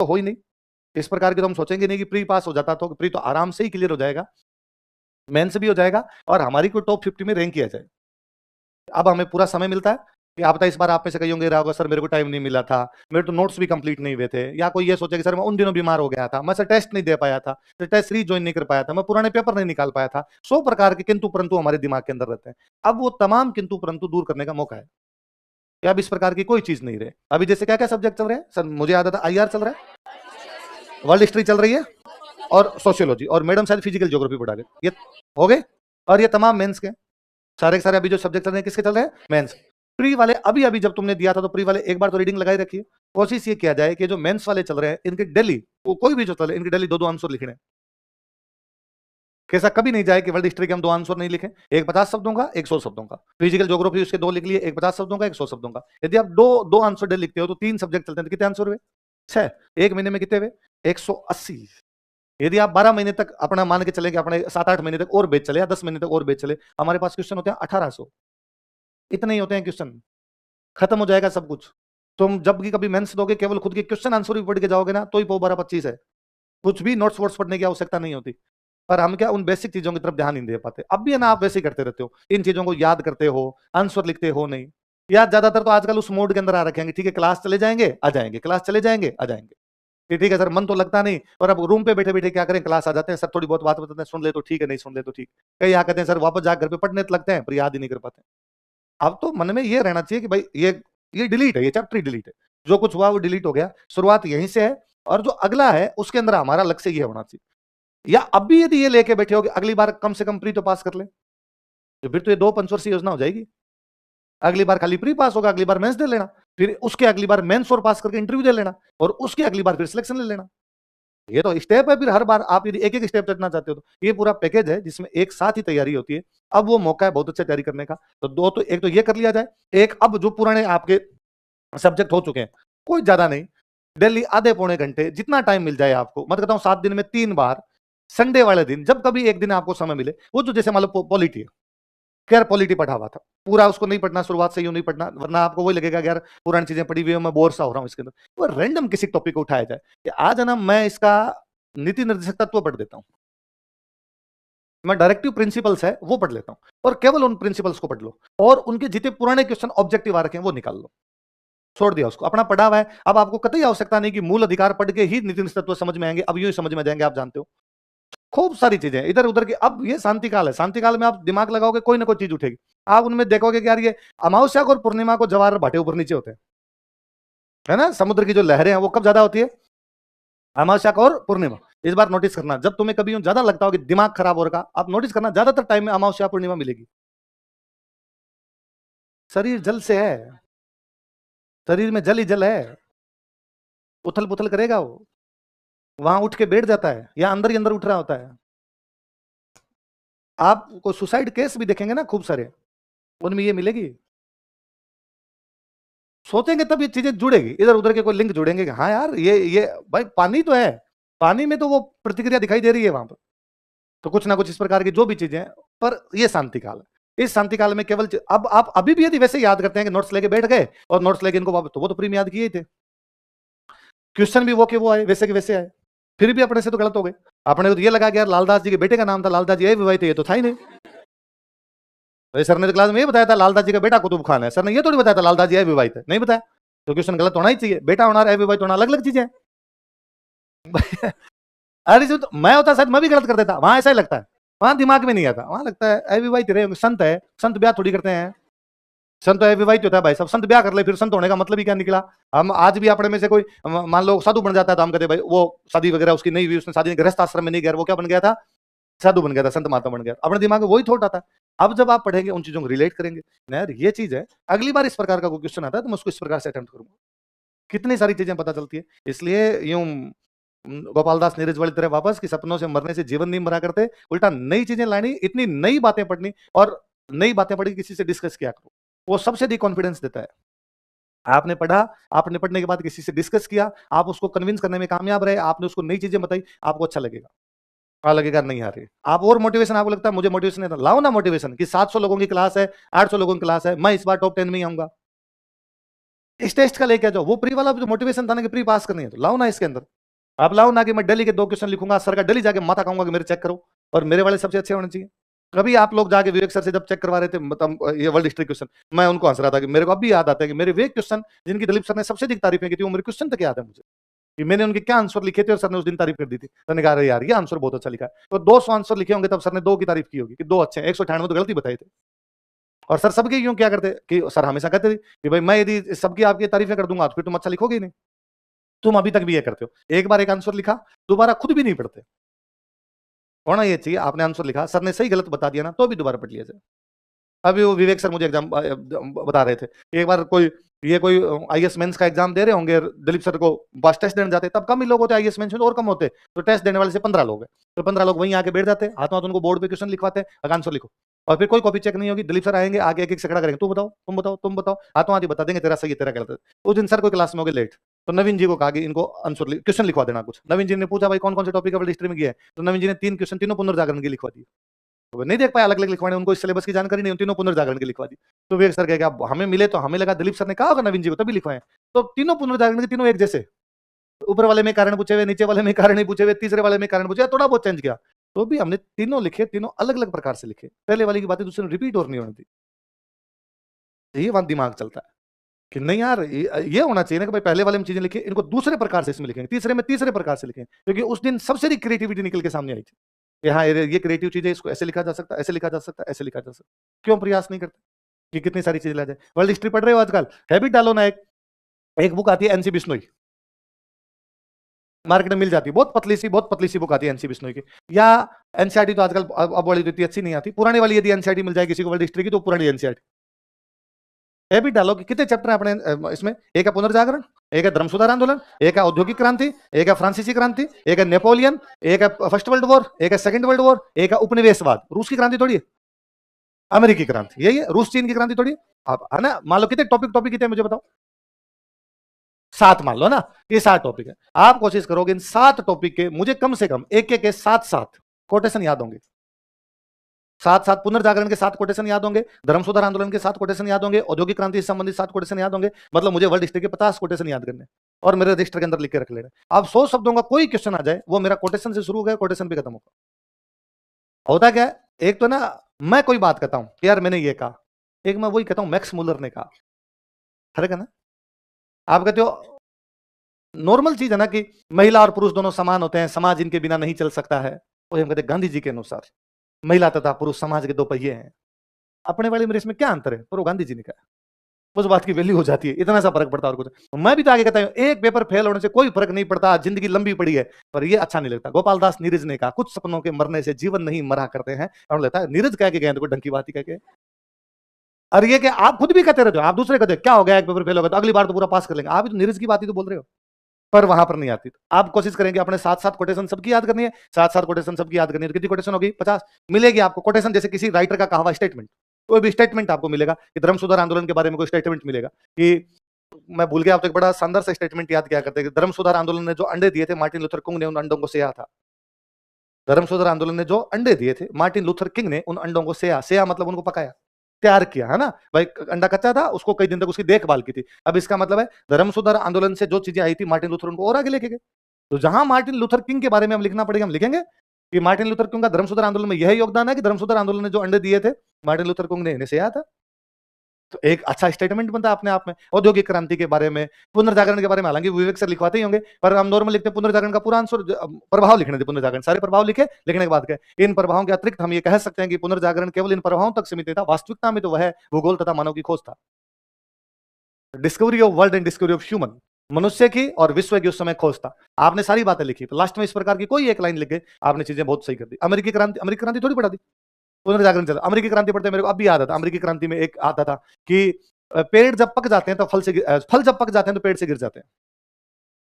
तो हो ही नहीं। इस प्रकार की तो हम सोचेंगे नहीं कि प्री पास हो जाता, तो प्री तो आराम से ही क्लियर हो जाएगा, मेंस भी हो जाएगा और हमारी को टॉप 50 में रैंक किया जाए। अब हमें पूरा समय मिलता है कि आप बताइए, इस बार आप में से कई होंगे रहा होगा, सर मेरे को टाइम नहीं मिला था, मेरे तो नोट्स भी कंप्लीट नहीं हुए थे, या कोई ये सोचे कि सर मैं उन दिनों बीमार हो गया था, मैं सर टेस्ट नहीं दे पाया था, सर टेस्ट रीजॉइन नहीं कर पाया था, मैं पुराने पेपर नहीं निकाल पाया था। 100 प्रकार के किंतु परंतु हमारे दिमाग के अंदर रहते हैं। अब वो तमाम किंतु परंतु दूर करने का मौका है कि अब इस प्रकार की कोई चीज नहीं रहे। अभी जैसे क्या क्या सब्जेक्ट चल रहे हैं सर, मुझे याद आता, IR चल रहा है, वर्ल्ड हिस्ट्री चल रही है और सोशियोलॉजी, और मैडम शायद फिजिकल ज्योग्राफी पढ़ा गए, ये हो गए। और ये तमाम मेंस के सारे के सारे अभी जो सब्जेक्ट चल रहे हैं किसके चल रहे हैं, मेंस। प्री वाले अभी अभी जब तुमने दिया था तो प्री वाले एक बार तो रीडिंग लगाई रखिए। कोशिश ये किया जाए कि जो मेंस वाले चल रहे हैं इनके डेली, कोई भी जो चल रहे हैं इनके डेली 2-2 आंसर लिखने। कैसा कभी नहीं जाए कि वर्ल्ड हिस्ट्री के हम 2 आंसर नहीं लिखें, एक 50 शब्दों का, एक 100 शब्दों का। फिजिकल ज्योग्राफी उसके 2 लिख लिए, एक 50 शब्दों का, एक 100 शब्दों का। यदि आप दो आंसर डेली लिखते हो तो 3 सब्जेक्ट चलते हैं तो कितने आंसर हुए, 6। एक महीने में कितने हुए, 180। यदि आप 12 महीने तक अपना मान के चले कि अपने 7-8 महीने तक और बेच चले या 10 महीने तक और बेच चले, हमारे पास क्वेश्चन होते हैं 1800। इतने ही होते हैं क्वेश्चन, खत्म हो जाएगा सब कुछ। तुम जब भी कभी मेंस दोगे केवल खुद के क्वेश्चन आंसर भी पढ़ के जाओगे ना तो ही 12-25 है, कुछ भी नोट्स वोट्स पढ़ने की आवश्यकता नहीं होती। पर हम क्या उन बेसिक चीजों की तरफ ध्यान नहीं दे पाते। अब भी है ना, आप वैसे ही करते रहते हो, इन चीजों को याद करते हो, आंसर लिखते हो नहीं। या ज्यादातर तो आजकल उस मोड के अंदर आ रखेंगे, ठीक है क्लास चले जाएंगे आ जाएंगे, क्लास चले जाएंगे आ जाएंगे, ठीक है सर मन तो लगता नहीं। और अब रूम पे बैठे बैठे क्या करें, क्लास आ जाते हैं, सर थोड़ी बहुत बात बताते हैं, सुन ले तो ठीक है, नहीं सुन ले तो ठीक। कई यहाँ कहते हैं सर वापस जाकर घर पे पढ़ने तो लगते हैं पर याद ही नहीं कर पाते। अब तो मन में ये रहना चाहिए कि भाई ये डिलीट है, ये चैप्टर डिलीट है, जो कुछ हुआ वो डिलीट हो गया, शुरुआत यहीं से है और जो अगला है उसके अंदर हमारा लक्ष्य ये होना चाहिए। या अब भी यदि ये लेके बैठे हो कि अगली बार कम से कम प्री तो पास कर ले, तो फिर तो ये 2 पंचवर्षीय योजना हो जाएगी। अगली बार खाली प्री पास होगा, अगली बार मेंस दे लेना, फिर उसके अगली बार मेंस और पास करके इंटरव्यू दे लेना, और उसके अगली बार फिर सिलेक्शन ले लेना। ये तो स्टेप है, फिर हर बार आप यदि एक एक स्टेप चढ़ना चाहते हो तो ये पूरा पैकेज है जिसमें एक साथ ही तैयारी होती है। अब वो मौका है बहुत अच्छा तैयारी करने का। तो दो तो एक तो ये कर लिया जाए, एक अब जो पुराने आपके सब्जेक्ट हो चुके हैं, कोई ज्यादा नहीं, डेली आधे पौने घंटे जितना टाइम मिल जाए आपको, मैं कहता हूँ 7 दिन में 3 बार, संडे वाले दिन जब कभी एक दिन आपको समय मिले, वो जो जैसे मान लो पॉलिटी है, खैर पॉलिटी पढ़ा हुआ था, पूरा उसको नहीं पढ़ना, शुरुआत से यूं नहीं पढ़ना, वरना आपको वही लगेगा कि यार पुरानी चीजें पढ़ी हुई है, मैं बोर सा हो रहा हूँ इसके अंदर। वो रैंडम किसी टॉपिक को उठाया जाए कि आज है ना मैं इसका नीति निर्देशक तत्व पढ़ देता हूं, मैं डायरेक्टिव प्रिंसिपल्स है वो पढ़ लेता हूं, और केवल उन प्रिंसिपल्स को पढ़ लो, और उनके जितने पुराने क्वेश्चन ऑब्जेक्टिव आ रखे हैं वो निकाल लो, छोड़ दिया उसको, अपना पढ़ा हुआ है। अब आपको कतई आवश्यकता नहीं कि मूल अधिकार पढ़ के ही नीति तत्व समझ में आएंगे, अब यूं ही समझ में जाएंगे, आप जानते हो खूब सारी चीजें इधर उधर की। अब ये शांति काल है, शांति काल में आप दिमाग लगाओगे कोई ना कोई चीज उठेगी। आप उनमें देखोगे कि यार ये अमावस्या को और पूर्णिमा को जवाहर भाटे ऊपर नीचे होते हैं, है ना, समुद्र की जो लहरें हैं वो कब ज्यादा होती है, अमावस्या को और पूर्णिमा। इस बार नोटिस करना, जब तुम्हें कभी ज्यादा लगता हो कि दिमाग खराब हो रहा, आप नोटिस करना ज्यादातर टाइम में अमावस्या पूर्णिमा मिलेगी। शरीर जल से है, शरीर में जल ही जल है, उथल पुथल करेगा वो, वहां उठ के बैठ जाता है या अंदर ही अंदर उठ रहा होता है। आपको सुसाइड केस भी देखेंगे ना खूब सारे, उनमें ये मिलेगी। सोचेंगे तब ये चीजें जुड़ेगी, इधर उधर के कोई लिंक जुड़ेंगे कि हाँ यार ये भाई पानी तो है, पानी में तो वो प्रतिक्रिया दिखाई दे रही है वहां पर, तो कुछ ना कुछ इस प्रकार की जो भी चीजें हैं। पर ये शांति काल है, इस शांति काल में केवल अब आप अभी भी यदि वैसे याद करते हैं कि नोट्स लेके बैठ गए और नोट्स लेके इनको वापस, तो वो तो प्री में याद किए ही थे, क्वेश्चन भी वो के वो आए, वैसे के वैसे आए, फिर भी अपने से तो गलत हो गए। अपने को तो ये लगा कि यार लालदास जी के बेटे का नाम था, लालदास जी विवाहित, ये तो था ही नहीं। तो सर ने तो क्लास में ये बताया था लालदास जी का बेटा कुतुब खान है, सर ने ये थोड़ी बताया था लालदास जी अविवाहित है, नहीं बताया, तो क्वेश्चन गलत होना ही चाहिए। बेटा होना और अविवाहित होना अलग अलग चीजें हैं। अरे जो तो मैं होता शायद मैं भी गलत कर देता, वहां ऐसा ही लगता है, वहां दिमाग में नहीं आता, वहां लगता है अविवाहित रहे, संत है, संत ब्याह थोड़ी करते हैं, संत अविवाहित होता है भाई साहब, संत ब्याह कर ले फिर संत होने का मतलब ही क्या निकला। हम आज भी अपने में से कोई मान लो साधु बन जाता है तो हम कहते भाई वो शादी वगैरह उसकी नहीं हुई, उसने शादी गृहस्थ आश्रम में नहीं गया, वो क्या बन गया था, साधु बन गया था, संत महात्मा बन गया। अपने दिमाग में वही थोट आता है। अब जब आप पढ़ेंगे उन चीजों को रिलेट करेंगे, यार ये चीज है, अगली बार इस प्रकार का कोई क्वेश्चन आता है तो मैं उसको इस प्रकार से अटेम्प्ट करूंगा, कितनी सारी चीजें पता चलती है। इसलिए यूं गोपाल दास नीरज वाली तरह वापस कि सपनों से मरने से जीवन नहीं मरा करते, उल्टा नई चीजें लानी, इतनी नई बातें पढ़नी, और नई बातें पढ़ी किसी से डिस्कस किया करो, वो सबसे अधिक कॉन्फिडेंस देता है। आपने पढ़ा, आपने पढ़ने के बाद किसी से डिस्कस किया, आप उसको कन्विंस करने में कामयाब रहे, आपने उसको नई चीजें बताई, आपको अच्छा लगेगा। लगेगा नहीं आ रही, आप और मोटिवेशन, आपको लगता है मुझे मोटिवेशन नहीं, लाओ ना मोटिवेशन कि 700 लोगों की क्लास है, 800 लोगों की क्लास है, मैं इस बार टॉप 10 में ही आऊंगा। इस टेस्ट का लेके आ जाओ। वो प्री वाला जो मोटिवेशन था ना कि प्री पास करनी है, तो लाओ ना इसके अंदर। आप लाओ ना कि मैं डेली के 2 क्वेश्चन लिखूंगा, सर का डेली जाके माथा खाऊंगा कि मेरे चेक करो, और मेरे वाले सबसे अच्छे होने चाहिए। कभी आप लोग जाके विवेक सर से जब चेक करवा रहे थे, मतलब ये वर्ल्ड हिस्ट्री क्वेश्चन, मैं उनको हंस रहा था कि मेरे को अभी याद आता है कि मेरे वे क्वेश्चन जिनकी दिलीप सर ने सबसे अधिक तारीफें की थी, वो मेरे क्वेश्चन तक याद है मुझे, कि मैंने उनके क्या आंसर लिखे थे और सर ने उस दिन तारीफ कर दी थी। सर ने कहा अरे यार ये आंसर बहुत अच्छा लिखा है। तो 200 आंसर लिखे होंगे तब सर ने 2 की तारीफ की होगी कि 2 अच्छे हैं, 198 तो गलती बताई थे। और सर सबके क्यों क्या करते कि सर हमेशा कहते थे कि भाई मैं यदि सबकी आपकी तारीफें कर दूंगा तो फिर तुम अच्छा लिखोगे ही नहीं। तुम अभी तक भी ये करते हो, एक बार एक आंसर लिखा, दोबारा खुद भी नहीं पढ़ते। होना ये चाहिए, आपने आंसर लिखा, सर ने सही गलत बता दिया ना, तो भी दोबारा पढ़ लिया जाए। अभी वो विवेक सर मुझे एग्जाम बता रहे थे, एक बार कोई आईएएस मेंस का एग्जाम दे रहे होंगे, दिलीप सर को बस टेस्ट देने जाते, तब कम ही लोग होते आईएएस मेंस में, और कम होते, तो टेस्ट देने वाले से 15 लोग हैं, तो 15 लोग वहीं आके बैठ जाते, हाथों हाथ उनको बोर्ड पे क्वेश्चन लिखवाते हैं, आंसर लिखो, और फिर कोई कॉपी चेक नहीं होगी, दिलीप सर आएंगे आगे एक एक से खड़ा करेंगे, तुम बताओ तुम बताओ तुम बताओ, हाथों हाथ ही बता देंगे तेरा सही है तेरा गलत है। उस दिन सर कोई क्लास में हो गए लेट, तो नवीन जी को कहा कि इनको आंसर क्वेश्चन लिखवा देना कुछ। नवीन जी ने पूछा भाई कौन कौन से टॉपिक वर्ल्ड हिस्ट्री में गया है, तो नवीन जी ने 3 क्वेश्चन तीनों पुनर्जागरण के लिखवा दिए। तो नहीं देख पाया अलग अलग लिखवाने, उनको इस सिलेबस की जानकारी नहीं, तीनों पुनर्जागरण के लिखवा दी। तो विवेक सर कहेगा हमें मिले तो हमें लगा दिलीप सर ने कहा होगा नवीन जी को तभी लिखवाए, तो तीनों पुनर्जागरण के तीनों एक जैसे, ऊपर वाले में कारण पूछे हुए, नीचे वाले में कारण नहीं पूछे हुए, तीसरे वाले में कारण पूछे, थोड़ा बहुत चेंज किया, तो भी हमने तीनों लिखे, तीनों अलग अलग प्रकार से लिखे, पहले वाली की बातें दूसरे में रिपीट और नहीं होनी थी। ये बात दिमाग चलता है कि नहीं यार ये होना चाहिए ना कि भाई पहले वाले में चीजें लिखे, इनको दूसरे प्रकार से इसमें लिखेंगे, तीसरे में तीसरे प्रकार से लिखेंगे, क्योंकि उस दिन सबसे अधिक क्रिएटिविटी निकल के सामने आई थी कि हाँ ये क्रिएटिव चीज है, इसको ऐसे लिखा जा सकता है, ऐसे लिखा जा सकता है, ऐसे लिखा जा सकता है। क्यों प्रयास नहीं करते कि कितनी सारी चीजें ला जाए। वर्ल्ड हिस्ट्री पढ़ रहे हो आजकल, हैबिट डालो ना, एक बुक आती है एनसी बिश्नोई, मार्केट में मिल जाती है, बहुत पतली सी बुक आती है एनसी बिश्नोई की, या एनसीईआरटी तो आजकल अब वाली तो इतनी अच्छी नहीं आती, पुरानी वाली यदि एनसीईआरटी मिल जाए किसी को वर्ल्ड हिस्ट्री की, तो पुरानी एनसीईआरटी। हैबिट डालो कि कितने चैप्टर है अपने इसमें, एक है पुनर्जागरण, एक है धर्म सुधार आंदोलन, एक है औद्योगिक क्रांति, एक है फ्रांसीसी क्रांति, एक है नेपोलियन, एक है फर्स्ट वर्ल्ड वॉर, एक है सेकंड वर्ल्ड वॉर, एक है उपनिवेशवाद। रूस की क्रांति थोड़ी है, अमेरिकी क्रांति यही है, रूस चीन की क्रांति थोड़ी है। आप है ना, मान लो कितने टॉपिक कितने मुझे बताओ, 7 मान लो ना, ये 7 टॉपिक है। आप कोशिश करोगे इन 7 टॉपिक के मुझे कम से कम एक एक के 7 कोटेशन याद होंगे, 7 पुनर्जागरण के 7 कोटेशन याद होंगे, धर्म सुधार आंदोलन के 7 कोटेशन याद होंगे, औद्योगिक क्रांति से संबंधित 7 कोटेशन याद होंगे, मतलब मुझे वर्ल्ड हिस्ट्री के 50 कोटेशन याद करने और मेरे रजिस्टर के अंदर लिख के रख लेना। अब 100 शब्दों का कोई क्वेश्चन आ जाए, वो मेरा कोटेशन से शुरू हो गया, कोटेशन भी खत्म होगा। होता क्या है, एक तो ना मैं कोई बात कहता हूं यार मैंने ये कहा, एक मैं वही कहता हूं मैक्स मुलर ने कहा, फर्क है ना। आप कहते हो नॉर्मल चीज है ना कि महिला और पुरुष दोनों समान होते हैं, समाज इनके बिना नहीं चल सकता है, वही हम कहते हैं गांधी जी के अनुसार महिला तथा पुरुष समाज के 2 पहिए हैं। अपने वाले मेरे इसमें क्या अंतर है, पर वो गांधी जी ने कहा, उस बात की वैल्यू हो जाती है, इतना सा फर्क पड़ता है और कुछ। मैं भी तो आगे कहता हूं एक पेपर फेल होने से कोई फर्क नहीं पड़ता, जिंदगी लंबी पड़ी है, पर ये अच्छा नहीं लगता। गोपाल दास नीरज ने कहा कुछ सपनों के मरने से जीवन नहीं मरा करते हैं, और लेता है नीरज कह के गए तो कोई ढंग की बात ही कह के। और ये कि आप खुद भी कहते रहते हो, आप दूसरे कहते हो क्या हो गया एक पेपर फेल हो गया तो अगली बार तो पूरा पास कर लेंगे, आप भी तो नीरज की बात ही तो बोल रहे हो, पर वहां पर नहीं आती। आप कोशिश करेंगे अपने 7 कोटेशन सबकी याद करनी है, 7 कोटेशन सबकी याद करनी है, तो कितनी कोटेशन होगी, 50 मिलेगी आपको कोटेशन। जैसे किसी राइटर का कहा हुआ स्टेटमेंट, कोई भी स्टेटमेंट आपको मिलेगा कि धर्म सुधार आंदोलन के बारे में कोई स्टेटमेंट मिलेगा कि मैं भूल गया, आप तो एक बड़ा शानदार सा स्टेटमेंट याद किया करते हैं, धर्म सुधार आंदोलन ने जो अंडे दिए थे मार्टिन लूथर किंग ने उन अंडों को सेया था। धर्म सुधार आंदोलन ने जो अंडे दिए थे मार्टिन लूथर किंग ने उन अंडों को सेया मतलब उनको पकाया, तैयार किया, है ना भाई। अंडा कच्चा था, उसको कई दिन तक उसकी देखभाल की थी। अब इसका मतलब है धर्म सुधार आंदोलन से जो चीजें आई थी मार्टिन लूथर उनको और आगे लेके गए। तो जहां मार्टिन लूथर किंग के बारे में हम लिखना पड़ेगा हम लिखेंगे कि मार्टिन लूथर किंग का धर्म सुधार आंदोलन में यह योगदान है कि धर्म सुधार आंदोलन ने जो अंडे दिए थे मार्टिन लूथर किंग ने इन्हें सेया था। तो एक अच्छा स्टेटमेंट बनता है अपने आप में। औद्योगिक क्रांति के बारे में, पुनर्जागरण के बारे में हालांकि विवेक सर लिखवाते ही होंगे, पर हम नॉर्मल लिखते हैं पुनर्जागरण का पूरा आंसर, प्रभाव लिखने थे, पुनर्जागरण सारे प्रभाव लिखे, लिखने के बाद के इन प्रभावों के अतिरिक्त हम ये कह सकते हैं कि पुनर्जागरण केवल इन प्रभावों तक सीमित था, वास्तविकता में तो वह भूगोल तथा मानव की खोज था। Discovery of world and discovery of human, मनुष्य की और विश्व की उस समय खोज था। आपने सारी बातें लिखी, लास्ट में इस प्रकार की कोई एक लाइन लिख गए, आपने चीजें बहुत सही कर दी। अमेरिकी क्रांति थोड़ी पढ़ा दी, पुनर्जागरण चला। अमेरिकी क्रांति पढ़ते मेरे को अब भी याद आता, अमेरिकी क्रांति में एक आता था कि पेड़ जब पक जाते हैं तो फल जब पक जाते हैं तो पेड़ से गिर जाते हैं,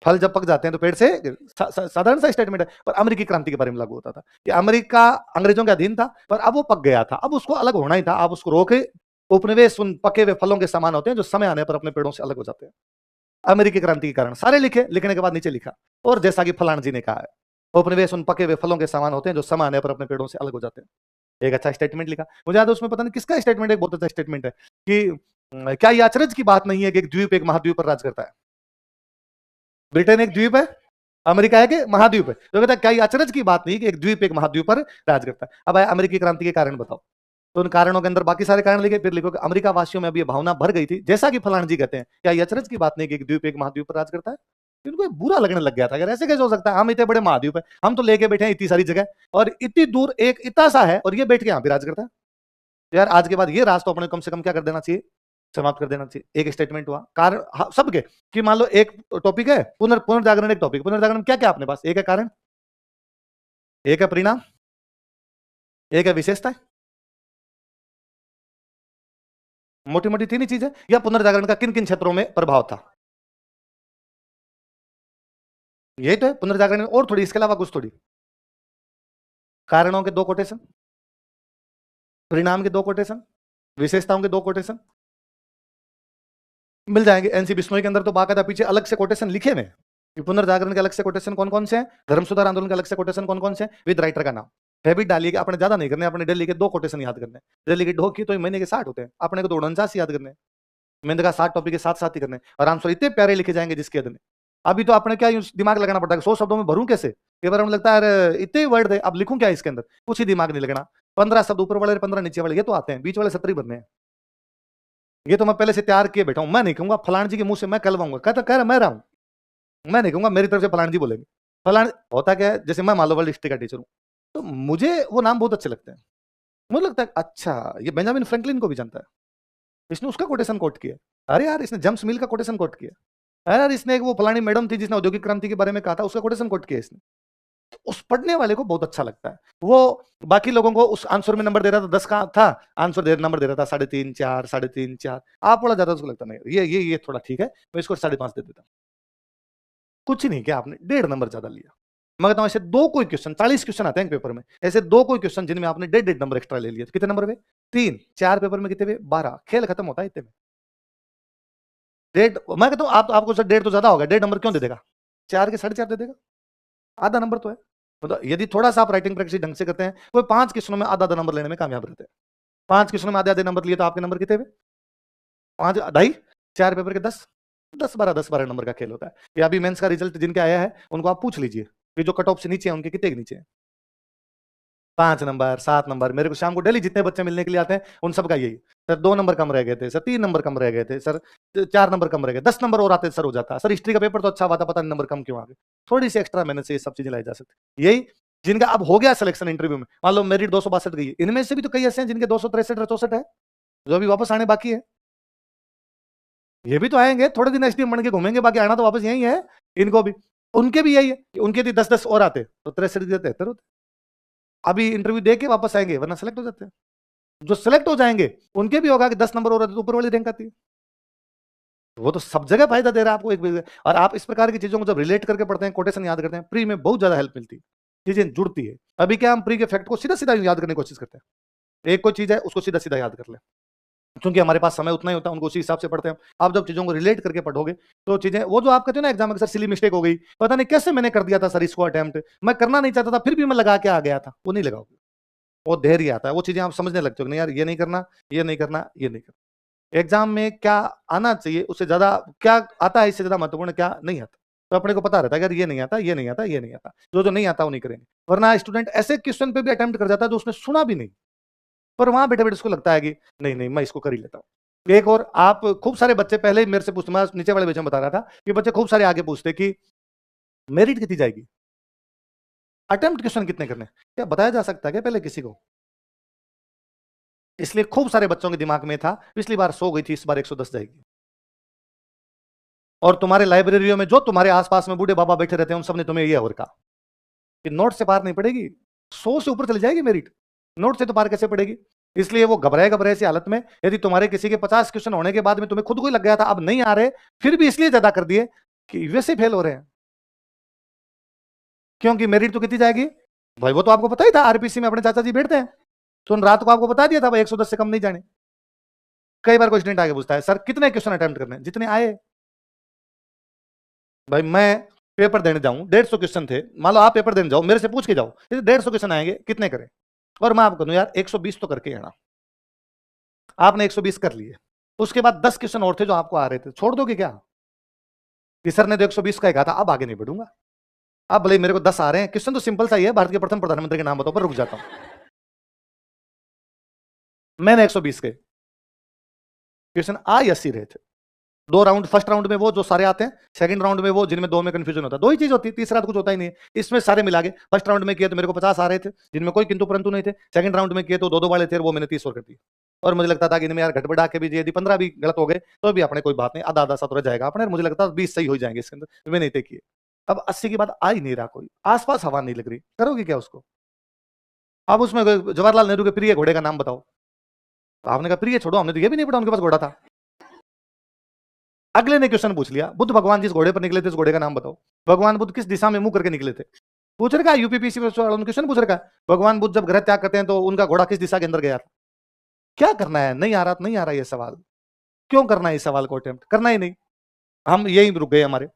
फल जब पक जाते हैं तो पेड़ से साधारण सा स्टेटमेंट है, पर अमेरिकी क्रांति के बारे में लागू होता था कि अमेरिका अंग्रेजों के अधीन था, पर अब वो पक गया था, अब उसको अलग होना ही था। आप उसको रोके, उपनिवेश उन पके हुए फलों के समान होते हैं जो समय आने पर अपने पेड़ों से अलग हो जाते हैं। अमेरिकी क्रांति के कारण सारे लिखे, लिखने के बाद नीचे लिखा और जैसा कि फलान जी ने कहा है, उपनिवेश उन पके हुए फलों के समान होते हैं जो समय आने पर अपने पेड़ों से अलग हो जाते हैं। एक अच्छा स्टेटमेंट लिखा, मुझे याद है उसमें पता नहीं किसका स्टेटमेंट, एक बहुत अच्छा स्टेटमेंट है कि क्या ये अचरज की बात नहीं है कि एक द्वीप एक महाद्वीप पर राज करता है? ब्रिटेन एक द्वीप है, अमेरिका है कि महाद्वीप है? तो कहता है क्या ये अचरज की बात नहीं कि एक द्वीप एक महाद्वीप पर राज करता है? अब अमेरिकी क्रांति के कारण बताओ। तो उन कारणों के अंदर बाकी सारे कारण लिखे, फिर लिखो कि अमेरिका वासियों में अभी ये भावना भर गई थी, जैसा कि फलान जी कहते हैं। क्या ये अचरज की बात नहीं कि एक द्वीप एक महाद्वीप पर राज करता है? इनको बुरा लगने लग गया था, अगर ऐसे कैसे हो सकता है, हम इतने बड़े महाद्वीप है, हम तो लेके बैठे हैं इतनी सारी जगह, और इतनी दूर एक इतना सा है और ये बैठ के यहाँ भी राज करता है। यार आज के बाद ये राज तो अपने कम से कम क्या कर देना चाहिए, समाप्त कर देना चाहिए। एक स्टेटमेंट हुआ कारण सबके, कि मान लो एक टॉपिक है पुनर्जागरण, एक टॉपिक पुनर्जागरण, क्या क्या अपने पास, एक है कारण, एक है परिणाम, एक है विशेषता। मोटी मोटी तीन ही चीज है। या पुनर्जागरण का किन किन क्षेत्रों में प्रभाव था, यही तो है पुनर्जागरण में, और थोड़ी इसके अलावा कुछ थोड़ी। कारणों के दो कोटेशन, परिणाम के दो कोटेशन, विशेषताओं के दो कोटेशन मिल जाएंगे। एनसी बिश्नोई के अंदर तो बाकायदा पीछे अलग से कोटेशन लिखे हुए हैं कि पुनर्जागरण के अलग से कोटेशन कौन कौन से हैं, धर्म सुधार आंदोलन के अलग से कोटेशन कौन कौन से हैं, विद राइटर का नाम। हैबिट डालिए कि आपने ज्यादा नहीं करने, अपने डेली के दो कोटेशन याद करने। डेली के ढोक की तो महीने के 60 होते हैं, अपने को तो 49 याद करने। मैंने कहा 60 टॉपिक के साथ साथ ही करने, और आंसर इतने प्यारे लिखे जाएंगे जिसके अदने। अभी तो आपने क्या दिमाग लगाना पड़ता है, 100 शब्दों में भरूं कैसे, कई बार हमें लगता है इतने वर्ड है, अब लिखूं क्या इसके अंदर, कुछ ही दिमाग नहीं लगना। 15 शब्द ऊपर वाले 15 नीचे वाले, ये तो आते हैं, बीच वाले 70 ही बनने हैं। ये तो मैं पहले से तैयार किए बैठा हूं। मैं नहीं कहूंगा फलान जी के मुंह से मैं कहलवाऊंगा, कहता कह रहा मैं रहा हूं, मैं नहीं कहूंगा, मेरी तरफ से फलान जी बोलेंगे। फलान होता क्या है, जैसे मैं मान लो वर्ल्ड हिस्ट्री का टीचर हूं, तो मुझे वो नाम बहुत अच्छे लगते हैं। मुझे लगता है अच्छा ये बेंजामिन फ्रैंकलिन को भी जानता है, इसने उसका कोटेशन कोट किया। अरे यार इसने जेम्स मिल का कोटेशन कोट किया। अरे यार इसने एक वो फलानी मैडम थी जिसने औद्योगिक क्रांति के बारे में कहा था, उसका कोटेशन कोट किया इसने। तो उस पढ़ने वाले को बहुत अच्छा लगता है। वो बाकी लोगों को उस आंसर में नंबर दे रहा था 10 का था, आंसर दे नंबर दे रहा था 3.5 4 3.5 4, आप थोड़ा ज्यादा उसको लगता नहीं ये थोड़ा ठीक है, मैं इसको 5.5 दे देता। कुछ नहीं किया आपने, 1.5 नंबर ज्यादा लिया। मैं कहता हूं ऐसे दो कोई क्वेश्चन, 40 क्वेश्चन आते हैं पेपर में, ऐसे दो कोई क्वेश्चन जिनमें आपने 1.5 नंबर एक्स्ट्रा ले लिया, कितने नंबर हुए, 3 4 पेपर में कितने हुए, 12। खेल खत्म होता है इतने में। 1.5 मैं कहता हूं आपको सर 1.5 तो ज्यादा होगा, 1.5 नंबर क्यों दे देगा, 4 के 4.5 दे देगा, आधा नंबर तो है। मतलब यदि थोड़ा सा आप राइटिंग प्रैक्टिस ढंग से करते हैं, कोई 5 क्वेश्चनों में आधा नंबर लेने में कामयाब रहते हैं। 5 क्वेश्चनों में आधे आधे नंबर लिए तो आपके नंबर कितने हुए, 5 2.5, 4 पेपर के 10 10 12 नंबर का खेल होता है। ये अभी मेंस का रिजल्ट जिनके आया है उनको आप पूछ लीजिए कि जो कट ऑफ से नीचे है उनके कितने के नीचे है, 5 नंबर 7 नंबर। मेरे को शाम को डेली जितने बच्चे मिलने के लिए आते हैं उन सबका यही, सर 2 नंबर कम रह गए थे, सर 3 नंबर कम रह गए थे, सर 4 नंबर कम रह गए, 10 नंबर और आते सर हो जाता, सर हिस्ट्री का पेपर तो अच्छा हुआ था, पता नहीं नंबर कम क्यों आ गए। थोड़ी सी एक्स्ट्रा मेहनत से ये सब चीजें लाई जा सकती। यही जिनका अब हो गया सिलेक्शन इंटरव्यू में, मान लो मेरिट 262 गई, इनमें से भी तो कई ऐसे हैं जिनके 263 या 64 है, जो अभी वापस आने बाकी है। ये भी तो आएंगे, थोड़े दिन एसडीएम बन के घूमेंगे, बाकी आना तो वापस यही है इनको भी। उनके भी यही है कि उनके भी 10 और आते तो 63 73 होते। अभी इंटरव्यू दे के वापस आएंगे, वरना सेलेक्ट हो जाते हैं। जो सेलेक्ट हो जाएंगे उनके भी होगा कि 10 नंबर और आते तो ऊपर वाली रैंक आती है। वो तो सब जगह फायदा दे रहा है आपको एक, और आप इस प्रकार की चीजों को जब रिलेट करके पढ़ते हैं, कोटेशन याद करते हैं, प्री में बहुत ज्यादा हेल्प मिलती है, चीजें जुड़ती है। अभी क्या हम प्री के फैक्ट को सीधा सीधा याद करने की कोशिश करते हैं, एक कोई चीज है उसको सीधा सीधा याद कर ले, क्योंकि हमारे पास समय उतना ही होता है, उनको उसी हिसाब से पढ़ते हैं। आप जब चीजों को रिलेट करके पढ़ोगे तो चीजें, वो जो आप कहते हो ना एग्जाम में सर सिली मिस्टेक हो गई, पता नहीं कैसे मैंने कर दिया था सर इसको अटेम्प्ट, मैं करना नहीं चाहता था फिर भी मैं लगा के आ गया था, वो नहीं लगाओगे। वो धैर्य आता है, वो चीजें आप समझने लगते हो नहीं यार ये नहीं करना, ये नहीं करना, ये नहीं करना। एग्जाम में क्या आना चाहिए उससे ज्यादा क्या आता है, इससे ज्यादा महत्वपूर्ण क्या नहीं आता, तो अपने को पता रहता है अगर ये नहीं आता, ये नहीं आता, ये नहीं आता, जो नहीं आता वो नहीं करेंगे। वरना स्टूडेंट ऐसे क्वेश्चन पे भी अटेम्प्ट कर जाता है जो उसने सुना भी नहीं, पर वहां बैठे बैठे उसको लगता है कि नहीं नहीं मैं इसको कर ही लेता हूं। एक और, आप खूब सारे बच्चे पहले ही मेरे से पूछते, मैं नीचे वाले बच्चे में बता रहा था कि बच्चे खूब सारे आगे पूछते कि मेरिट कितनी जाएगी, अटेम्प्ट क्वेश्चन कितने करने, क्या बताया जा सकता है क्या पहले किसी को? इसलिए खूब सारे बच्चों के दिमाग में था पिछली बार 100 गई थी, इस बार 110 जाएगी। और तुम्हारे लाइब्रेरियों में जो तुम्हारे आसपास में बूढ़े बाबा बैठे रहते हैं उन सबने तुम्हें यह और कहा कि नोट से पार नहीं पड़ेगी, 100 से ऊपर चली जाएगी मेरिट, नोट से तो पार कैसे पड़ेगी। इसलिए वो घबराए घबराए सी हालत में, यदि तुम्हारे किसी के 50 क्वेश्चन होने के बाद में तुम्हें खुद को ही लग गया था अब नहीं आ रहे, फिर भी इसलिए ज्यादा कर दिए कि वैसे फेल हो रहे हैं, क्योंकि मेरिट तो कितनी जाएगी भाई, वो तो आपको पता ही था, आरपीसी में अपने चाचा जी बैठते हैं, तो रात को आपको बता दिया था भाई 110 से कम नहीं जाने। कई बार कोई स्टूडेंट आगे पूछता है सर कितने क्वेश्चन अटेम्प्ट करने, जितने आए। भाई मैं पेपर देने जाऊं 150 क्वेश्चन थे, मान लो आप पेपर देने जाओ मेरे से पूछ के जाओ 150 क्वेश्चन आएंगे कितने करें, और मैं आपको कहूं यार 120 तो करके आना, आपने 120 कर लिए, उसके बाद 10 क्वेश्चन और थे जो आपको आ रहे थे, छोड़ दोगे क्या कि सर ने तो 120 का ही कहा था, अब आगे नहीं बढ़ूंगा। अब भले मेरे को 10 आ रहे हैं, क्वेश्चन तो सिंपल सा ही है, भारत के प्रथम प्रधानमंत्री के नाम बताओ, पर रुक जाता हूं। मैंने 120 के क्वेश्चन आ 80 रहे थे। 2 राउंड, फर्स्ट राउंड में वो जो सारे आते हैं, सेकंड राउंड में वो जिनमें 2 में कंफ्यूजन होता है, 2 ही चीज होती है, तीसरा तो कुछ होता ही नहीं है। इसमें सारे मिला के फर्स्ट राउंड में किए तो मेरे को 50 आ रहे थे, जिनमें कोई किंतु परंतु नहीं थे। सेकंड राउंड में किए तो 2-2 वाले थे, वो मैंने 30 और कर दिए। और मुझे लगता था कि इनमें यार घट बढ़ा के भी यदि 15 भी गलत हो गए तो भी अपने कोई बात नहीं, आधा आधा सा तो रह जाएगा अपने। मुझे लगता था 20 सही हो जाएंगे इसके अंदर, मैंने नहीं किए। अब 80 के बाद आ ही नहीं रहा कोई, आसपास हवा नहीं लग रही, करोगे क्या उसको? अब उसमें जवाहरलाल नेहरू के प्रिय घोड़े का नाम बताओ। आपने कहा प्रिय छोड़ो, हमने तो ये भी नहीं पढ़ा उनके पास घोड़ा था। अगले ने क्वेश्चन पूछ लिया, बुद्ध भगवान जिस घोड़े पर निकले थे उस घोड़े का नाम बताओ। भगवान बुद्ध किस दिशा में मुंह करके निकले थे? पूछ रखा यूपीपीसी में क्वेश्चन पूछ रखा, भगवान बुद्ध जब ग्रह त्याग करते हैं तो उनका घोड़ा किस दिशा के अंदर गया था? क्या करना है? नहीं आ रहा, नहीं आ रहा ये सवाल। क्यों करना है इस सवाल को अटेम्प्ट? करना ही नहीं, हम यही रुक गए। हमारे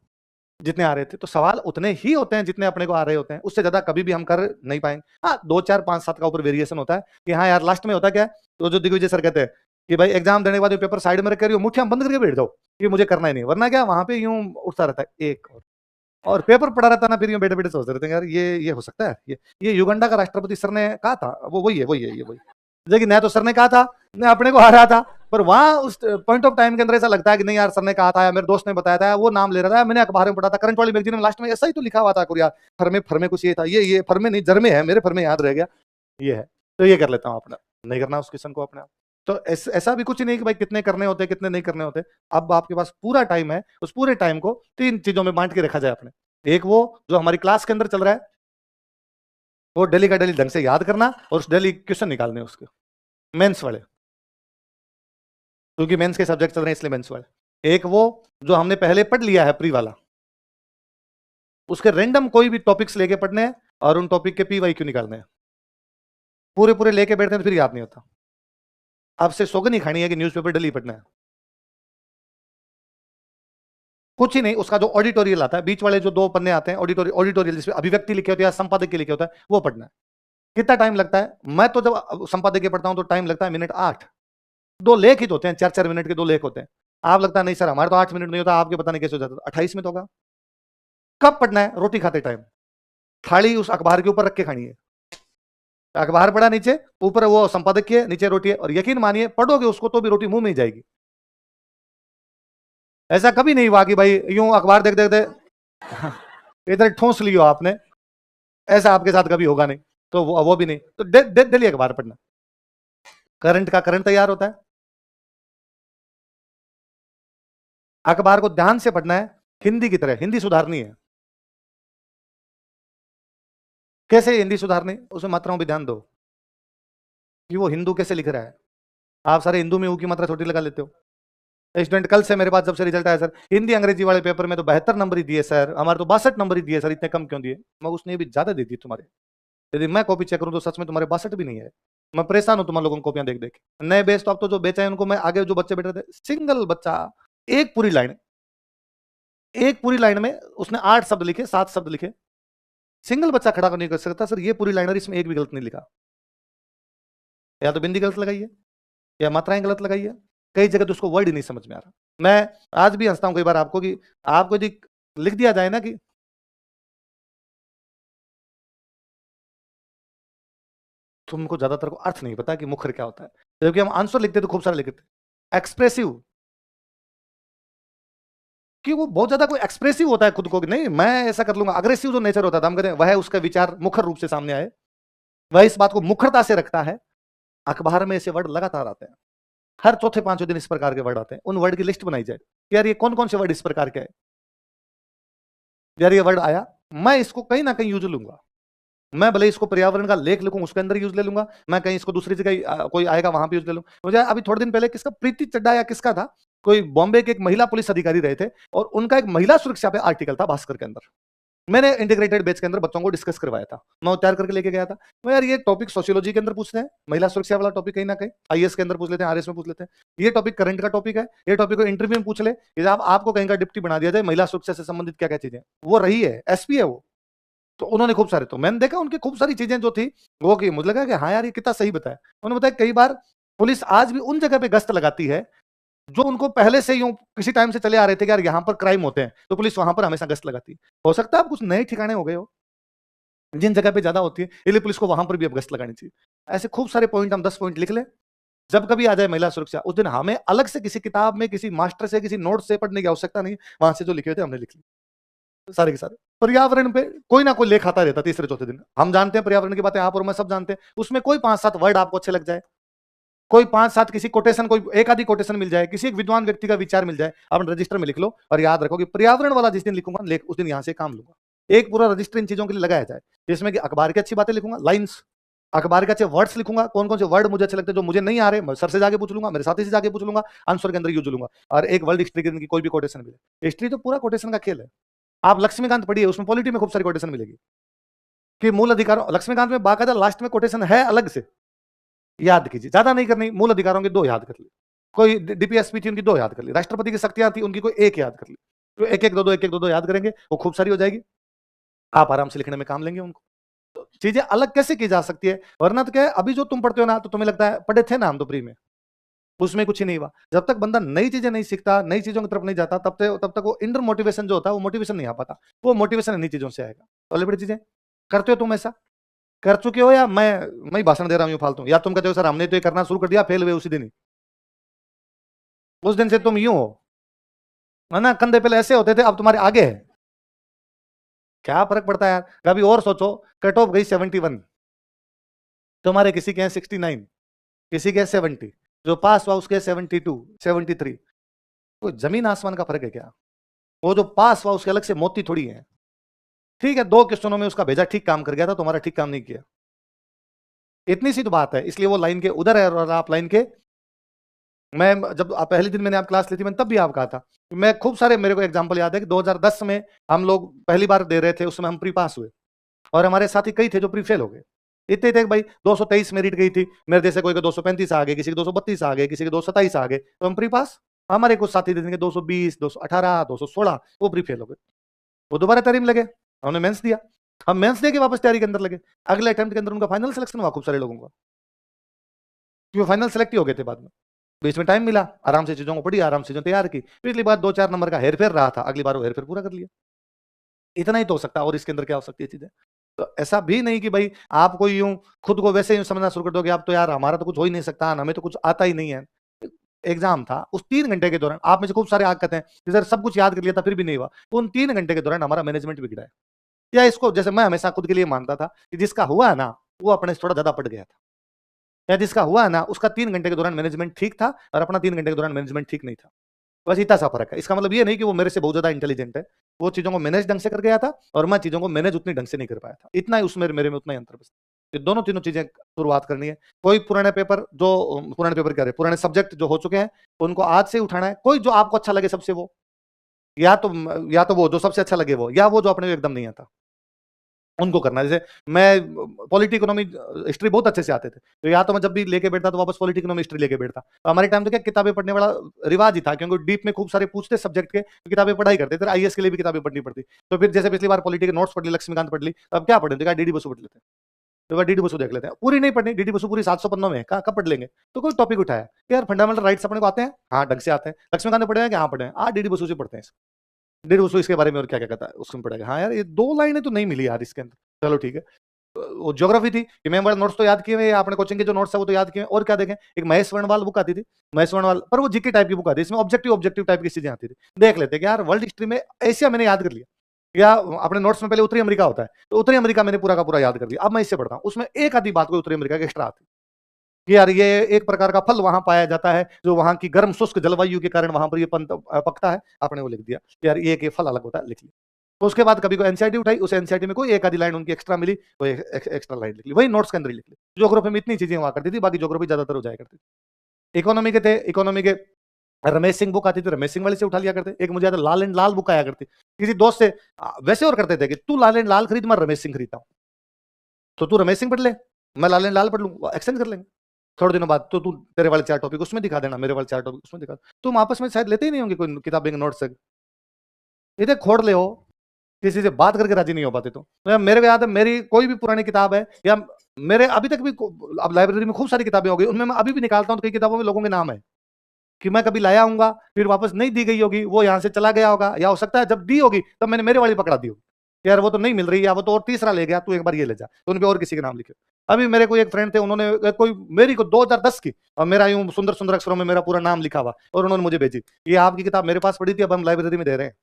जितने आ रहे थे तो सवाल उतने ही होते हैं जितने अपने को आ रहे होते हैं, उससे ज्यादा कभी भी हम कर नहीं पाएंगे। हाँ 2 4 5 7 का ऊपर वेरिएशन होता है कि हाँ यार लास्ट में होता क्या है, तो जो दिग्विजय सर कहते हैं कि भाई एग्जाम देने के बाद पेपर साइड में रख कर मुठ्ठियां बंद करके बैठ जाओ, ये मुझे करना ही नहीं, वरना क्या वहां पे यूं उठता रहता है एक और पेपर पढ़ा रहता ना, फिर यूं बैठे बैठे सोचते रहते हैं यार ये हो सकता है, ये युगांडा का राष्ट्रपति सर ने कहा था, वो वही है वही है ये वही। लेकिन न तो सर ने कहा था न अपने को हरा था, पर वहां उस पॉइंट ऑफ टाइम के अंदर ऐसा लगता है कि नहीं यार सर ने कहा था या मेरे दोस्त ने बताया था, वो नाम ले रहा था, मैंने अखबार में पढ़ा था, करंट वाली मैगजीन में लास्ट में ऐसा ही तो लिखा हुआ था यार, फर्मे फर्मे कुछ ये था, ये फर्मे नहीं जर्मे है, मेरे फर्मे याद रह गया, ये है तो ये कर लेता हूँ अपना, नहीं करना उस क्वेश्चन को अपने आप। तो ऐसा भी कुछ नहीं कि भाई कितने करने होते कितने नहीं करने होते। अब आपके पास पूरा टाइम है, उस पूरे टाइम को 3 चीजों में बांट के रखा जाए अपने। एक वो जो हमारी क्लास के अंदर चल रहा है, वो डेली का डेली ढंग से याद करना और उस डेली क्वेश्चन निकालने उसके, मेंस वाले, क्योंकि मेंस के सब्जेक्ट चल रहे हैं इसलिए मेंस वाले। एक वो जो हमने पहले पढ़ लिया है प्री वाला, उसके रैंडम कोई भी टॉपिक्स लेके पढ़ने हैं और उन टॉपिक के पीवाईक्यू निकालने हैं। पूरे पूरे लेके बैठते हैं तो फिर याद नहीं होता। आपसे सौगंध खानी है कि न्यूज़पेपर डेली पढ़ना है, कुछ ही नहीं। उसका जो ऑडिटोरियल आता है, बीच वाले जो 2 पन्ने आते हैं ऑडिटोरियल जिसमें अभिव्यक्ति लिखे होते हैं या संपादक के लिखे होता है, वो पढ़ना है। कितना टाइम लगता है? मैं तो जब संपादक के पढ़ता हूं तो टाइम लगता है मिनट 8। 2 लेख ही तो होते हैं, 4-4 मिनट के 2 लेख होते हैं। आप लगता है नहीं सर हमारे तो 8 मिनट नहीं होता, आपके पता नहीं कैसे हो जाता, 28 मिनट होगा। कब पढ़ना है? रोटी खाते टाइम। थाली उस अखबार के ऊपर रख के खानी है, अखबार पड़ा नीचे, ऊपर वो संपादक की है, नीचे रोटी है, और यकीन मानिए पढ़ोगे उसको तो भी रोटी मुंह में ही जाएगी। ऐसा कभी नहीं हुआ कि भाई यूं अखबार देख देख दे इधर ठोस लियो आपने, ऐसा आपके साथ कभी होगा नहीं। तो वो भी नहीं, तो डेली अखबार पढ़ना। करंट का करंट तैयार होता है, अखबार को ध्यान से पढ़ना है, हिंदी की तरह हिंदी सुधारनी है। कैसे हिंदी सुधारनी? उसमें मात्राओं पे ध्यान दो कि वो हिंदू कैसे लिख रहा है। आप सारे हिंदू में ऊ की मात्रा छोटी लगा लेते हो। स्टूडेंट कल से मेरे पास जब से रिजल्ट आया, सर हिंदी अंग्रेजी वाले पेपर में तो 72 नंबर ही दिए सर, हमारे तो 62 नंबर ही दिए सर, इतने कम क्यों दिए? मैं उसने भी ज्यादा दे दी तुम्हारे, यदि मैं कॉपी चेक करूं तो सच में तुम्हारे 62 भी नहीं है। मैं परेशान हूं तुम्हारे लोगों को कॉपियां देख देख। नए बेच तो अब तो जो बेचा है उनको मैं आगे जो बच्चे बैठे थे, सिंगल बच्चा एक पूरी लाइन में उसने 8 शब्द लिखे, 7 शब्द लिखे, सिंगल बच्चा खड़ा नहीं कर सकता सर ये पूरी लाइन, और इसमें एक भी गलत नहीं लिखा। या तो बिंदी गलत लगाई है या मात्राएं गलत लगाई है, कई जगह तो उसको वर्ड ही नहीं समझ में आ रहा। मैं आज भी हंसता हूं कई बार आपको कि आपको यदि लिख दिया जाए ना कि तुमको ज्यादातर को अर्थ नहीं पता कि मुखर क्या होता है, जबकि हम आंसर लिखते तो खूब सारे लिखते, एक्सप्रेसिव, कि वो बहुत ज्यादा कोई एक्सप्रेसिव होता है खुद को कि नहीं मैं ऐसा कर लूंगा। अग्रेसिव जो नेचर होता था, हम कहते हैं वह उसका विचार मुखर रूप से सामने आए, वह इस बात को मुखरता से रखता है। अखबार में ऐसे वर्ड लगातार आते हैं, हर चौथे पांचवें दिन इस प्रकार के वर्ड आते हैं। उन वर्ड की लिस्ट बनाई जाए यार ये कौन कौन से वर्ड इस प्रकार के है, यार ये वर्ड आया मैं इसको कहीं ना कहीं यूज लूंगा। मैं भले इसको पर्यावरण का लेख लिखूं उसके अंदर यूज ले लूंगा, मैं कहीं इसको दूसरी जगह कोई आएगा वहां पे यूज ले लूंगा। मुझे अभी थोड़े दिन पहले किसका प्रीति चड्डा या किसका था, कोई बॉम्बे के एक महिला पुलिस अधिकारी रहे थे और उनका एक महिला सुरक्षा पे आर्टिकल था भास्कर के अंदर। मैंने इंटीग्रेटेड बैच के अंदर बच्चों को डिस्कस करवाया था, मैं तैयार करके लेके गया था। तो यार ये टॉपिक सोशियोलॉजी के अंदर पूछते हैं, महिला सुरक्षा वाला टॉपिक कहीं ना कहीं आईएएस के अंदर पूछ लेते हैं, आरएस में पूछ लेते हैं। ये टॉपिक करंट का टॉपिक है, ये टॉपिक को इंटरव्यू में पूछ ले, आपको कहीं का डिप्टी बना दिया जाए, महिला सुरक्षा से संबंधित क्या क्या चीजें, वो रही है एसपी है वो। तो उन्होंने खूब सारे, तो मैंने देखा उनकी खूब सारी चीजें जो थी वो की मुझे लगा कि हाँ यार ये कितना सही बताया। उन्होंने बताया कई बार पुलिस आज भी उन जगह पे गश्त लगाती है जो उनको पहले से यूं किसी टाइम से चले आ रहे थे कि यार यहाँ पर क्राइम होते हैं, तो पुलिस वहां पर हमेशा गश्त लगाती है। हो सकता है आप कुछ नए ठिकाने हो गए हो जिन जगह पे ज्यादा होती है, इसलिए पुलिस को वहां पर भी अब गश्त लगानी चाहिए। ऐसे खूब सारे पॉइंट, हम 10 पॉइंट लिख लें। जब कभी आ जाए महिला सुरक्षा, उस दिन हमें अलग से किसी किताब में, किसी मास्टर से, किसी नोट से पढ़ने की आवश्यकता नहीं। वहां से जो लिखे हुए थे हमने लिख लिए सारे के सारे। पर्यावरण पे कोई ना कोई लेख आता रहता तीसरे चौथे दिन। हम जानते हैं पर्यावरण की बातें, आप और मैं सब जानते हैं। उसमें कोई 5-7 वर्ड आपको अच्छे लग जाए, कोई 5-7 किसी कोटेशन, कोई एक आधी कोटेशन मिल जाए, किसी एक विद्वान व्यक्ति का विचार मिल जाए, आप रजिस्टर में लिख लो। और याद रखो कि पर्यावरण वाला जिस दिन लिखूंगा लेख, उस दिन यहां से काम लूंगा। एक पूरा रजिस्टर इन चीजों के लिए लगाया जाए, जिसमें कि अखबार की अच्छी बातें लिखूंगा, लाइन्स, अखबार के अच्छे वर्ड्स लिखूंगा। कौन कौन से वर्ड मुझे अच्छे लगते हैं, जो मुझे नहीं आ रहे, मैं सर से जाके पूछ लूंगा, मेरे साथी से जाके पूछ लूंगा, आंसर के अंदर यूज लूंगा। और एक वर्ल्ड हिस्ट्री के दिन की कोई भी कोटेशन मिले। हिस्ट्री तो पूरा कोटेशन का खेल है। आप लक्ष्मीकांत पढ़िए, उसमें पॉलिटी में खूब सारी कोटेशन मिलेगी कि मूल अधिकार, लक्ष्मीकांत में बाकायदा लास्ट में कोटेशन है अलग से, याद कीजिए। ज्यादा नहीं करनी, मूल अधिकारों की 2 याद कर ली, कोई डीपीएसपी थी उनकी 2 याद कर ली, राष्ट्रपति की शक्तियां थी उनकी कोई 1 याद कर ली। तो एक एक दो दो, एक एक दो दो याद करेंगे, वो खूब सारी हो जाएगी। आप आराम से लिखने में काम लेंगे उनको। तो चीजें अलग कैसे की जा सकती है, वरना तो क्या है, अभी जो तुम पढ़ते हो ना, तो तुम्हें लगता है पढ़े थे ना हम तो प्री में, उसमें कुछ ही नहीं हुआ। जब तक बंदा नई चीजें नहीं सीखता, नई चीजों की तरफ नहीं जाता, तब तक वो इंटर मोटिवेशन जो होता है, वो मोटिवेशन नहीं आ पाता। वो मोटिवेशन इन्हीं चीजों से आएगा। तो बड़ी चीजें करते हो तुम, ऐसा कर चुके हो, या मैं ही भाषण दे रहा हूँ फालतू, या तुम कहते हो सर हमने तो ये करना शुरू कर दिया, फेल हुए उसी दिन ही, उस दिन से तुम यूं हो, है ना, कंधे पहले ऐसे होते थे, अब तुम्हारे आगे है। क्या फर्क पड़ता है यार। कभी और सोचो, कट ऑफ गई 71, तुम्हारे किसी के हैं 69, किसी के 70, जो पास हुआ उसके 72, 73। कोई जमीन आसमान का फर्क है क्या। वो जो पास हुआ उसके अलग से मोती थोड़ी है। ठीक है, 2 क्वेश्चनों में उसका भेजा ठीक काम कर गया था, तुम्हारा ठीक काम नहीं किया, इतनी सी तो बात है। इसलिए वो लाइन के उधर है और आप लाइन के। मैं जब पहले दिन मैंने आप क्लास ली थी, मैंने तब भी आप कहा था। मैं खूब सारे, मेरे को एग्जांपल याद है कि 2010 में हम लोग पहली बार दे रहे थे, उस समय हम प्री पास हुए, और हमारे साथी कई थे जो प्री फेल हो गए। इतने थे कि भाई 223 मेरिट गई थी मेरे जैसे, कोई के 235 आ गए, किसी के 232 आ गए, किसी के 227 आ गए, तो हम प्री पास। हमारे कुछ साथी थे 220, 218, 216, वो प्री फेल हो गए। वो दोबारा तैयारी में लगे, हमने मेंस दिया। हम मेंस दे के वापस तैयारी के अंदर लगे। अगले अटेम्प्ट के अंदर उनका फाइनल सिलेक्शन हुआ खूब सारे लोगों का, क्योंकि फाइनल सेलेक्ट ही हो गए थे बाद में। बीच में टाइम मिला, आराम से चीजों को पढ़ी, आराम से चीजों तैयार की। पिछली बार 2-4 नंबर का हेरफेर रहा था, अगली बार वो हेरफेर पूरा कर लिया। इतना ही तो हो सकता है, और इसके अंदर क्या हो सकती है चीजें। तो ऐसा भी नहीं कि भाई आपको यूं खुद को वैसे ही समझना शुरू कर दोगे, आप तो यार हमारा तो कुछ हो ही नहीं सकता, हमें तो कुछ आता ही नहीं है। एग्जाम था, उस 3 घंटे के दौरान आप में से खूब सारे आग कहते हैं कि सर सब कुछ याद कर लिया था फिर भी नहीं हुआ। तो उन 3 घंटे के दौरान हमारा मैनेजमेंट बिगड़ा है। या इसको, जैसे मैं हमेशा खुद के लिए मानता था कि जिसका हुआ है ना, वो अपने से थोड़ा ज्यादा पट गया था, या जिसका हुआ है ना, उसका 3 घंटे के दौरान मैनेजमेंट ठीक था, और अपना 3 घंटे के दौरान मैनेजमेंट ठीक नहीं था। बस इतना सा फर्क है। इसका मतलब ये नहीं कि वो मेरे से बहुत ज्यादा इंटेलिजेंट है, वो चीजों को मैनेज ढंग से कर गया था, और मैं चीजों को मैनेज उतनी ढंग से नहीं कर पाया था। इतना ही उसमें मेरे में उतना ही अंतर बस। ये दोनों तीनों चीजें शुरुआत करनी है। कोई पुराने पेपर, जो पुराने पेपर कह रहे, पुराने सब्जेक्ट जो हो चुके हैं, उनको आज से उठाना है। कोई जो आपको अच्छा लगे सबसे, वो या तो वो जो सबसे अच्छा लगे वो, या वो जो अपने को एकदम नहीं आता, उनको करना है। जैसे मैं पॉलिटी इकोनॉमी हिस्ट्री बहुत अच्छे से आते थे, तो या तो मैं जब भी लेके बैठता तो वापस पॉलिटी इकोनॉमी हिस्ट्री लेके बैठता। तो हमारे टाइम तो क्या किताबें पढ़ने वाला रिवाज ही था, क्योंकि डीप में खूब सारे पूछते सब्जेक्ट के, तो किताबें पढ़ाई करते थे। आईएएस के लिए भी किताबें पढ़नी पड़ती। तो फिर जैसे पिछली बार पॉलिटी के नोट्स पढ़ ली, लक्ष्मीकांत पढ़ ली, अब क्या पढ़े, तो डीडी बसु पढ़ लेते हैं। तो डीडी बसु देख लेते हैं। पूरी नहीं पढ़नी, डीडी बसु पूरी 700 पन्नों में है, कब पढ़ लेंगे। तो कोई टॉपिक उठाया कि यार फंडामेंटल राइट्स अपने को आते हैं, हाँ ढंग से आते हैं। लक्ष्मीकांत ने पढ़े हैं कि हाँ पढ़े हैं, डीडी बसु से पढ़ते हैं। डीडी बसु इसके बारे में और क्या क्या कहता है उसमें पढ़ेगा। हाँ यार, ये 2 लाइनें तो नहीं मिली यार इसके अंदर। चलो ठीक है। वो ज्योग्राफी थी कि मैं बड़ा नोट्स तो याद किए हुए, आपने कोचिंग के जो नोट्स है वो तो याद किए। और क्या देखें, एक महेश वर्णवाल बुक आती थी, महेश वर्णवाल, पर वो जीके टाइप की बुक आती थी, इसमें ऑब्जेक्टिव ऑब्जेक्टिव टाइप की चीजें आती थी। देख लेते कि यार वर्ल्ड हिस्ट्री में एशिया मैंने याद कर लिया, या अपने नोट्स में पहले उत्तरी अमेरिका होता है, तो उत्तरी अमेरिका मैंने पूरा का पूरा याद कर लिया। अब मैं इससे पढ़ता हूँ, उसमें एक आधी बात कोई उत्तरी अमेरिका की एक्स्ट्रा आती कि यार ये एक प्रकार का फल वहां पाया जाता है, जो वहां की गर्म शुष्क जलवायु के कारण वहां पर ये पकता है। आपने वो लिख दिया यार, ये फल अलग होता है, लिख लिया। तो उसके बाद कभी कोई एनसीईआरटी उठाई, उस एनसीईआरटी में कोई एक आधी लाइन उनकी एक्स्ट्रा मिली, वो एक्स्ट्रा लाइन लिख ली, वही नोट्स के अंदर ही लिख ली। ज्योग्राफी में इतनी चीजें हुआ करती थी, बाकी ज्योग्राफी ज्यादातर हो जाया करती थी। इकोनॉमी के थे, इकोनॉमी के रमेश सिंह बुक आती थी, रमेश सिंह वाले से उठा लिया करते। एक मुझे याद है लाल एंड लाल बुक आया करती, किसी दोस्त से वैसे और करते थे कि तू लाल एंड लाल खरीद, मैं रमेश सिंह खरीदता हूँ, तो तू रमेश सिंह पढ़ ले, मैं लाल एंड लाल पढ़ लूँ, एक्सचेंज कर लेंगे। थोड़े दिनों बाद तो तू तेरे वाले 4 टॉपिक उसमें दिखा देना, मेरे वाले 4 टॉपिक उसमें दिखा। तुम आपस में शायद लेते ही नहीं होंगे कोई किताबें नोट्स से, इधर खोड़ ले हो, किसी से बात करके राजी नहीं हो पाते। तो यार मेरे को याद है, मेरी कोई भी पुरानी किताब है, या मेरे अभी तक भी अब लाइब्रेरी में खूब सारी किताबें हो गई, उनमें मैं अभी भी निकालता हूँ, तो कई किताबों में लोगों के नाम है, कि मैं कभी लाया हूँगा, फिर वापस नहीं दी गई होगी, वो यहाँ से चला गया होगा, या हो सकता है जब दी होगी तब मैंने मेरे वाली पकड़ा दी होगी, यार वो तो नहीं मिल रही, या वो तो और तीसरा ले गया, तू एक बार ये ले जा, तो उन पे और किसी के नाम लिखे। अभी मेरे कोई एक फ्रेंड थे, उन्होंने कोई मेरी को 2010 की, और मेरा यूं सुंदर सुंदर अक्षरों में मेरा पूरा नाम लिखा हुआ, और उन्होंने मुझे भेजी, ये आपकी किताब मेरे पास पड़ी थी, अब हम लाइब्रेरी में दे रहे हैं।